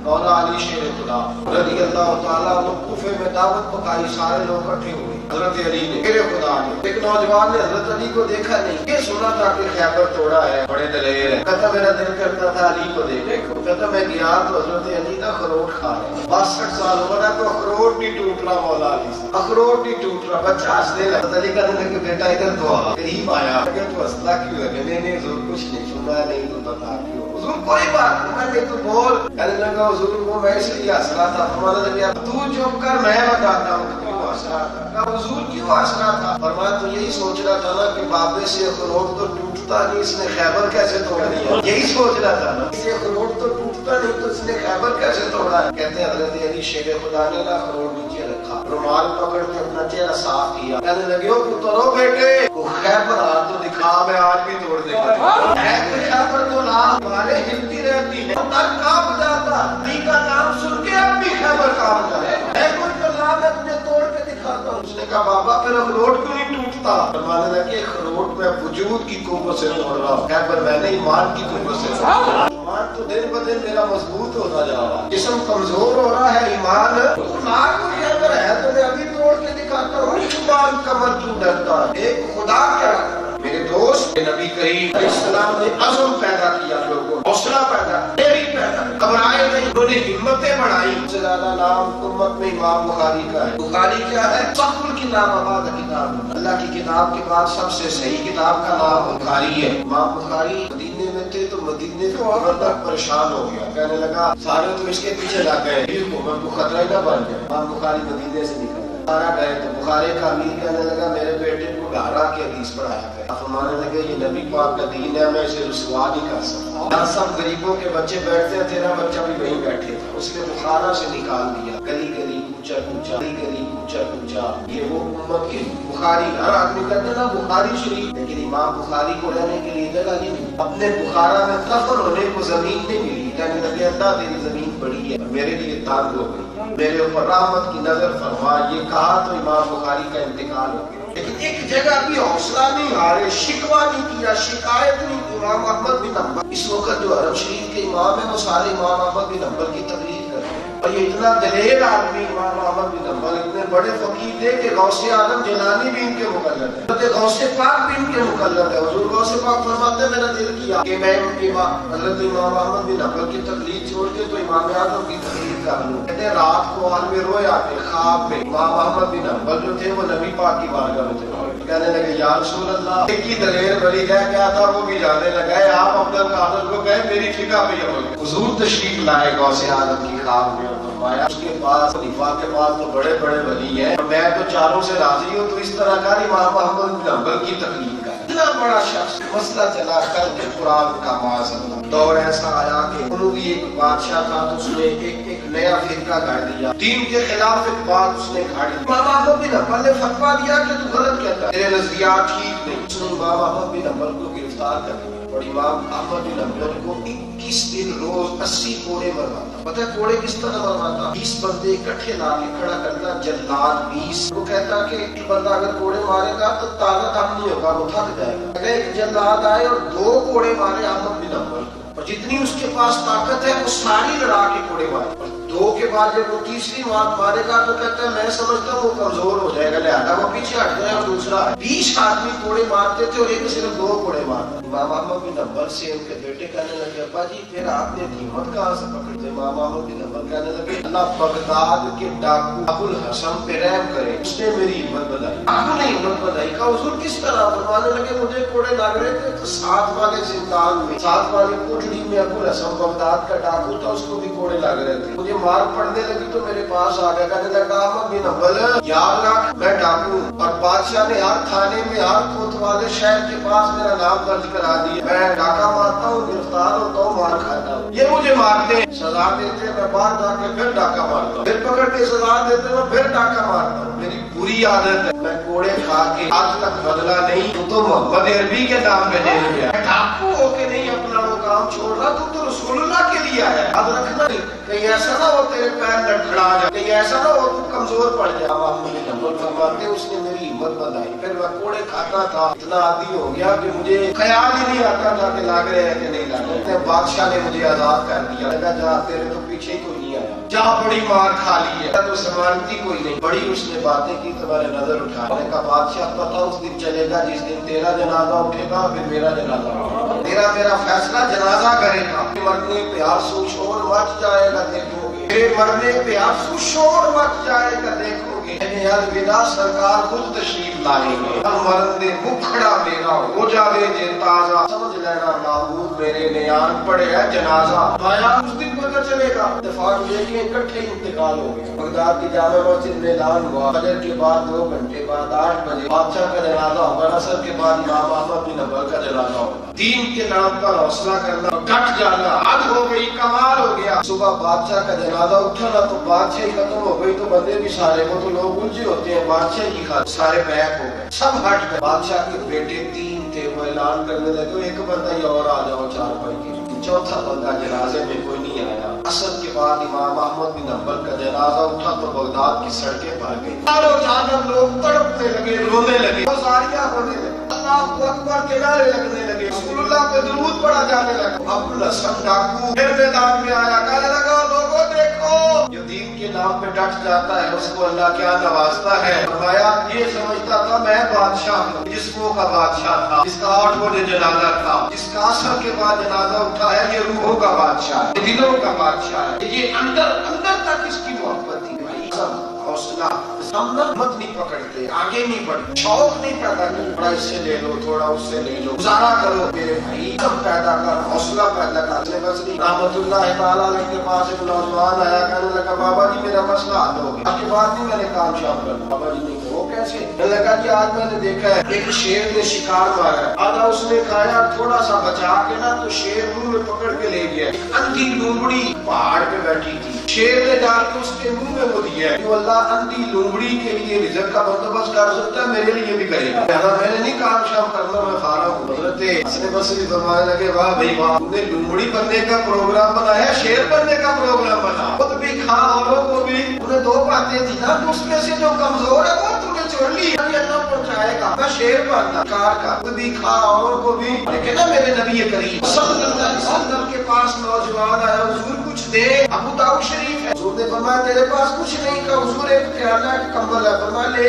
مولا علی شیر خدا رضی اللہ تعالیٰ عنہ کوفے میں دعوت پکائی، سارے لوگ اکٹھے ہوئے، حضرت علی نے شیر خدا نے ایک نوجوان نے حضرت علی کو دیکھا نہیں، یہ سنا تھا کہ خیبر توڑا ہے، بڑے دلیر ہے، کہتا میرا دل کرتا تھا علی کو دیکھے، کہتا میں گیا تو حضرت علی کا اخروٹ کھا رہے 62 سال ہو گیا تو اخروٹ نہیں ٹوٹ رہا مولا علی سے، اخروٹ نہیں ٹوٹ رہا، بچہ ہنسنے لگا، حضرت علی کہنے لگے بیٹا ادھر تو آ، قریب آیا کہ تو ہنستا کیوں ہے؟ نہیں حضور کچھ نہیں سنا، نہیں تو بتا کیوں؟ حضور کوئی بات نہیں، میں تو بول، کہنے لگا حضور وہ میں اس لیے ہنس رہا تھا، فرمانے لگے تو چپ کر میں بتاتا ہوں کیوں ہنس رہا تھا، کہا حضور کیوں ہنس رہا تھا؟ فرمایا تو یہی سوچ رہا تھا نا کہ بابے سے اخروٹ تو ٹوٹتا نہیں، اس نے خیبر کیسے توڑ دیا، یہی سوچ رہا تھا نا، اس اخروٹ تو ٹوٹتا نہیں تو اس نے خیبر کیسے توڑا ہے؟ کہتے ہیں حضرت علی شیر خدا نے نا اخروٹ نیچے رکھا، رومال پکڑ کے اپنا چہرہ صاف کیا، کہنے لگے او پترو بیٹے کو خیبر آ تو دکھا، میں آج بھی توڑ دے گا، خیبر تو لا ہمارے ہلتی رہتی ہے، تر کانپ جاتا، علی کا نام سن کے اب بھی خیبر کانپ جاتا ہے، کوئی تو لا میں تجھے توڑ کے دکھاتا ہوں۔ اس نے کہا بابا پھر اخروٹ کیوں نہیں ٹوٹتا؟ فرمانے لگے اخروٹ میں وجود کی قوت سے توڑ رہا ہوں، خیبر میں نے ایمان کی قوت سے توڑ رہا ہوں، ایمان تو دن بدن میرا مضبوط ہوتا جا رہا ہے، جسم کمزور ہو رہا ہے، ایمان کوئی خیبر ہے تو میں ابھی توڑ کے دکھاتا ہوں، ایمان کمر کیوں ڈرتا ہے؟ ایک خدا کیا میرے دوست نبی کریم علیہ السلام نے عزم پیدا کیا، لوگوں حوصلہ پیدا پیدا گھبرائے نہیں، انہوں نے ہمتیں بڑھائی۔ سب سے زیادہ نام امت میں امام بخاری کا ہے۔ بخاری کیا ہے؟ صحب الکتاب بعد کتاب، اللہ کی کتاب کے بعد سب سے صحیح کتاب کا نام بخاری ہے۔ امام بخاری مدینے میں تھے تو مدینے کا گورنر پریشان ہو گیا، کہنے لگا سارے تو اس کے پیچھے لگ گئے، حکومت کو خطرہ نہ بن جائے۔ امام بخاری مدینے سے نکل سارا گئے تو بخاری کا امیر کہنے لگا میرے بیٹے کو گھر آ کے حدیث پڑھایا گیا، فرمانے لگے یہ نبی پاک کا دین ہے، میں اسے رسوا نہیں کر سکتا، سب غریبوں کے بچے بیٹھتے ہیں، تیرا بچہ بھی وہیں بیٹھے تھا، اس نے بخارا سے نکال دیا، گلی گلی کوچا کوچا، گلی گلی کوچا کوچا، یہ وہ امت کی بخاری، ہر آدمی کہتے ہیں نا بخاری شریف، لیکن امام بخاری کو رہنے کے لیے جگہ نہیں ملی، اپنے بخارا میں دفن ہونے کو زمین نہیں ملی، کہنے لگے اللہ تیری زمین بڑی ہے میرے لیے تانگ ہو گئی، میرے اوپر رحمت کی نظر فرما، یہ کہا تو امام بخاری کا انتقال ہو گیا۔ لیکن ایک جگہ بھی حوصلہ نہیں ہارے، شکوہ نہیں کیا، شکایت نہیں کی۔ امام احمد بن حنبل اس وقت جو حرم شریف کے امام ہیں وہ سارے امام احمد بن حنبل کی تقریر کرتے ہیں، اور یہ اتنا دلیر آدمی امام احمد بن حنبل اتنے بڑے فقیر تھے کہ غوث اعظم جیلانی بھی ان کے مقلد ہے، حضرت غوث پاک بھی ان کے مقلد ہے۔ حضور غوث پاک فرماتے ہیں میرا دل کیا کہ میں حضرت امام احمد بن حنبل کی تقریر چھوڑ کے تو امام اعظم کی تقریر کر لوں۔ کہتے ہیں رات کو حال میں روئے آتے خواب میں، امام احمد بن حنبل جو تھے وہ نبی پاک کی بارگاہ میں تھے، کہنے لگے یا رسول اللہ ایک ہی دلیر ولی رہ گیا تھا وہ بھی جانے لگا ہے، آپ عبد القادر کو کہیں میری فکا پہ ہو گئی۔ حضور تشریف لائے غوث اعظم کی خواب میں، فرمایا اس کے پاس خلیفہ کے پاس تو بڑے بڑے ولی ہیں، میں تو چاروں سے راضی ہوں، تو اس طرح کا امام احمد بن حنبل کی تقریر کا اتنا بڑا شخص مسئلہ چلا کر کے قرآن کا معاذ دور ایسا آیا کہ انہوں ایک بادشاہ تھا تو اس نے ایک نیا فرقہ گھڑ دیا، دین کے خلاف ایک بات اس نے گھاڑی، امام احمد بن حنبل نے فتویٰ دیا کہ تو غلط کہتا ہے، تیرے نظریات ٹھیک نہیں، اس نے امام احمد بن حنبل کو گرفتار کر دیا، اور امام احمد بن حنبل کو 21 دن روز 80 کوڑے مرواتا۔ پتہ ہے کوڑے کس طرح مرواتا؟ 20 بندے اکٹھے لا کے کھڑا کرنا، جلاد 20، وہ کہتا کہ ایک بندہ اگر کوڑے مارے گا تو تازہ کم نہیں ہوگا، وہ تھک جائے گا، اگر ایک جلاد آئے اور 2 کوڑے مارے احمد بن حنبل کو، اور جتنی اس کے پاس طاقت ہے وہ ساری لڑا کے کوڑے مارے، اور 2 کے بعد جب وہ تیسری بات مارے گا تو کہتا ہے میں سمجھتا ہوں وہ کمزور ہو جائے گا لہذا وہ پیچھے ہٹ جائے، اور دوسرا 20 آدمی کوڑے مارتے تھے اور ایک صرف 2 کوڑے مارتا۔ امام احمد بن حنبل سے ان کے بیٹے کہنے لگے ابا جی پھر آپ نے ہمت کہاں سے پکڑتے؟ امام احمد بن حنبل کہنے لگے اللہ بغداد کے ڈاکو ابو الحسن پہ رحم کرے، اس نے میری ہمت بنائی، آپ نے ہمت بنائی۔ کہا حضور کس طرح؟ فرمانے لگے مجھے کوڑے لگ رہے تھے تو 7 والے زندان میں، 7 والی کوٹڑی میں ابو الحسن بغداد کا ڈاکو تھا، اس کو بھی کوڑے لگ رہے تھے، مجھے مار پڑنے لگی تو میرے پاس آ گیا، کہنے لگا احمد بن حنبل یاد رکھ میں ڈاکو ہوں، اور بادشاہ نے ہر تھانے میں ہر کوتوالے شہر کے پاس میرا نام درج کرا دیا، میں ڈاکہ مارتا ہوں، گرفتار ہوتا ہوں، مار کھاتا ہوں، یہ مجھے مارتے ہیں، سزا دیتے ہیں، میں باہر جا کے پھر ڈاکہ مارتا ہوں، پھر پکڑ کے سزا دیتے ہیں، میں پھر ڈاکہ مارتا ہوں، میری بری عادت ہے، میں کوڑے کھا کے آج تک بدلا نہیں، تو محمد عربی کے نام پہ جیل گیا، میں ڈاکو ہو کے نہیں اپنا وہ کام چھوڑ رہا، تو رسول اللہ کے لیے آیا ہے، یاد رکھنا کہیں ایسا نہ ہو ہو تیرے پیر لڑکھڑا جائے، کہیں ایسا نہ ہو تو کمزور پڑ جائے۔ محمد بن حنبل فرماتے اس نے میری ہمت بندائی، پھر میں کوڑے کھاتا تھا، اتنا عادی ہو گیا کہ مجھے خیال ہی نہیں آتا تھا کہ لاگ رہے ہیں کہ نہیں لاگ رہے۔ بادشاہ نے مجھے آزاد کر دیا، لگا جا تیرے تو پیچھے ہی کوئی نہیں آیا، جا بڑی مار کھا لی ہے تو سمانتی کوئی نہیں۔ بڑی اس نے باتیں کی، تمہارے نظر اٹھانے کا بادشاہ پتہ اس دن چلے گا جس دن تیرا جنازہ اٹھے گا، پھر میرا جنازہ اٹھے گا، میرا فیصلہ جنازہ کرے گا۔ مرنے پہ آنسو شور مچ جائے گا دیکھو گے، میرے مرنے پہ آنسو شور مچ جائے گا دیکھو گے، الوداع سرکار خود تشریف لائیں گے، مرندے مکھڑا میرا ہو جاوے جے تازہ، سمجھ لینا معبود میرے نیان پڑے ہے جنازہ۔ آیا اس دن پتہ چلے گا، اتفاق یہ کہ اکٹھے انتقال ہو گیا۔ بغداد کی جامع مسجد میں اعلان ہوا، فجر کے بعد 2 گھنٹے بعد 8 بجے بادشاہ کا جنازہ ہوگا، عصر کے بعد امام احمد بن حنبل کا جنازہ ہوگا۔ دین کے نام پر حوصلہ کرنا، ڈٹ جانا، حد ہو گئی، کمال ہو گیا۔ صبح بادشاہ کا جنازہ اٹھا نا تو بادشاہی ختم ہو گئی، تو بندے بھی سارے کو تو لوگ الجھے ہوتے ہیں، بادشاہ کی خاطر سارے بیک ہو گئے، سب ہٹ گئے۔ بادشاہ کے بیٹے 3 تھے، وہ اعلان کرنے لگے ایک بندہ ہی اور آ جاؤ 4 بھائی کے، چوتھا بندہ جنازے میں کوئی نہیں آیا۔ عصر کے بعد امام احمد بن حنبل کا جنازہ اٹھا تو بغداد کی سڑکیں بھر گئی، چاروں جانب لوگ تڑپنے لگے، رونے لگے، زاریاں ہونے لگے، اللہ اکبر کے نعرے لگنے لگے، رسول اللہ پہ درود پڑھا جانے لگا۔ ابو الحسن ڈاکو پھر میدان میں آیا، کہنے لگا لوگوں دیکھو جو دین کے نام پہ ڈٹ جاتا ہے اس کو اللہ کیا نوازتا ہے۔ فرمایا یہ سمجھتا تھا میں بادشاہ ہوں، جسموں کا بادشاہ تھا، جس کا 8 بجے جنازہ تھا، جس کا عصر کے بعد جنازہ اٹھا ہے، یہ روحوں کا بادشاہ ہے، دلوں کا بادشاہ ہے، یہ اندر تک اس کی محبت تھی۔ بھائی حوصلہ ہمت نہیں پکڑتے، آگے نہیں بڑھتے، شوق نہیں پیدا کرتے، تھوڑا اس سے لے لو، تھوڑا اس سے لے لو، گزارا کرو میرے بھائی، سب پیدا کر، حوصلہ پیدا کر۔ بصری رحمت اللہ تعالیٰ علیہ کے پاس ایک نوجوان آیا، کہنے لگا بابا جی میرا مسئلہ حل ہو گیا، آپ کے بعد نہیں میں نے کام شام کرنا۔ بابا جی نے کہا وہ کیسے؟ کہنے لگا جی آج میں نے دیکھا ہے ایک شیر نے شکار مارا ہے، آدھا اس نے کھایا، تھوڑا سا بچا کے نا تو شیر منہ میں پکڑ کے لے گیا، ایک اندھی لومڑی پہاڑ پہ بیٹھی تھی، شیر نے ڈال کے اس کے منہ میں وہ دیا، تو اللہ اندھی لومڑی کے لیے رزق کا بندوبست کر سکتا ہے، میرے لیے بھی کرے گا، میں نے نہیں کام شام کرنا، میں کھا رہا ہوں۔ حضرت حسن بصری فرمانے لگے واہ بھائی واہ، تم نے لومڑی بننے کا پروگرام بنایا، شیر بننے کا پروگرام بنا، خود بھی کھا اوروں کو بھی۔ انہیں 2 باتیں تھی نا، تو اس میں سے جو کمزور ہے وہ تم نے چھوڑ لی، اللہ پہنچائے گا، میں شیر بننا کار کا، خود بھی کھا اوروں کو بھی۔ لیکن نا میرے نبی کریم صلی اللہ علیہ وسلم کے پاس نوجوان آیا، حضور کچھ دے، ابو داؤد شریف ہے، حضور نے فرمایا تیرے پاس کچھ نہیں، کا حضور ایک پیالہ کمبل ہے، فرمایا لے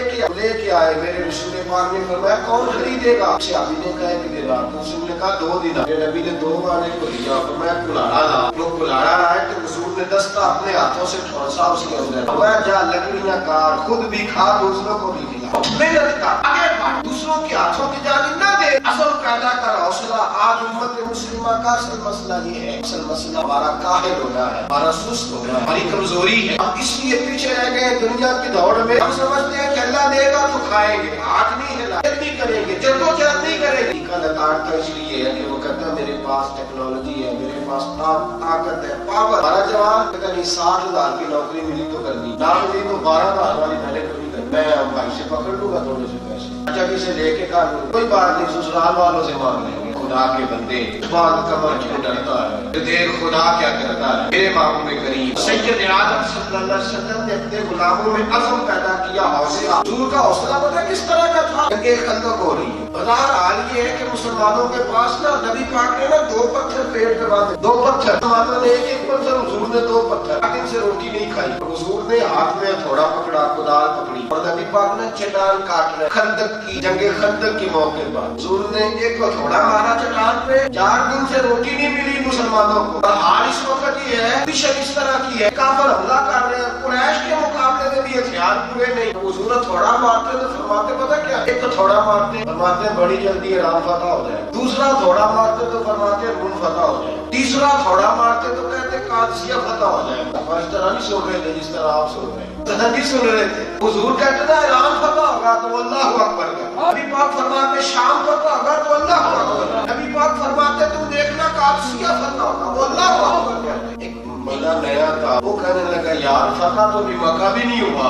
کے آئے۔ میرے رسول پاک نے فرمایا کون خریدے گا؟ صحابی نے کہا کہ دینار، رسول نے کہا 2 دینار۔ میرے نبی نے 2 والے کو دیا، فرمایا کلاڑا لا، وہ کلاڑا لائے تو حضور نے دستہ اپنے ہاتھوں سے ٹھونسا اس کے اندر، فرمایا جا لکڑیاں کاٹ، خود بھی کھا، دوسروں کو بھی کھلا، محنت کر، آگے بڑھ، دوسروں کے ہاتھوں کی جانب نہ دے، اصل پیدا کر حوصلہ۔ آج امت مسلمہ کا اصل مسئلہ یہ ہے، اصل مسئلہ ہمارا کاہل ہونا ہے، ہمارا سست ہونا ہے، ہماری کمزوری ہے، ہم اس لیے پیچھے رہ گئے دنیا کی دوڑ میں۔ ہم سمجھتے ہیں کہ اللہ دے گا تو کھائیں گے، ہاتھ نہیں ہلا، نہیں کریں گے، جدوجہد نہیں کریں گے۔ کا نکارتا اس لیے ہے کہ وہ کہتا ہے میرے پاس ٹیکنالوجی ہے، میرے پاس طاقت ہے، پاور۔ ہمارا جوان کہتا نہیں 60,000 کی نوکری ملی تو کرنی، نہ ملی تو 12,000 والی میں نے کبھی کرنی، میں بھائی سے پکڑ لوں گا تھوڑے سے پیسے، اچھا کسی لے کے کر لوں، کوئی بات نہیں، سسرال والوں سے مانگ لیں گے۔ خدا کے بندے بات کمر کیوں ڈرتا ہے، دیر خدا کیا کرتا ہے۔ میرے محبوب کریم سید آدم صلی اللہ علیہ وسلم نے اپنے غلاموں میں عزم پیدا کیا، حوصلہ۔ حضور کا حوصلہ پتہ کس طرح کا تھا؟ کہ خندق ہو رہی ہے، بہرحال یہ ہے کہ مسلمانوں کے پاس نا نبی پاک نے نا 2 پتھر پیٹ پہ باندھے، 2 پتھر، مسلمانوں نے ایک پتھر، حضور نے 2 پتھر، ان سے روٹی نہیں کھائی۔ حضور نے ہاتھ میں تھوڑا پکڑا، کدال پکڑی، اور نبی پاک نے چٹان کاٹ رہے، خندق کی جنگ خندق کے موقع پر حضور نے ایک کو تھوڑا مارا چٹان پہ، 4 دن سے روٹی نہیں ملی مسلمانوں کو۔ اور حال اس وقت یہ ہے، مشن اس طرح کی ہے، کافر حملہ کر رہے ہیں، قریش کے مقابلے میں بھی ہتھیار پورے نہیں، حضور تھوڑا مارتے تو فرماتے پتہ کیا، ایک تو تھوڑا مارتے، فرماتے بڑی جلدی ایران فتح ہو جائے، دوسرا تھوڑا مارتے تو فرماتے روم فتح ہو جائے، تیسرا تھوڑا مارتے تو کہتے قادسیہ فتح ہو جائے۔ اس طرح نہیں سن رہے تھے جس طرح آپ سن رہے ہیں، نہیں سن رہے تھے۔ حضور کہتے تھے ایران فتح ہوگا تو اللہ اکبر کا، نبی پاک فرماتے شام فتح ہوگا تو اللہ اکبر، نبی پاک فرماتے تم دیکھنا قادسیہ فتح ہوگا وہ اللہ اکبر۔ ایک بندہ نیا تھا، وہ کہنے لگا یار فتح تو بھی مکہ بھی نہیں ہوا،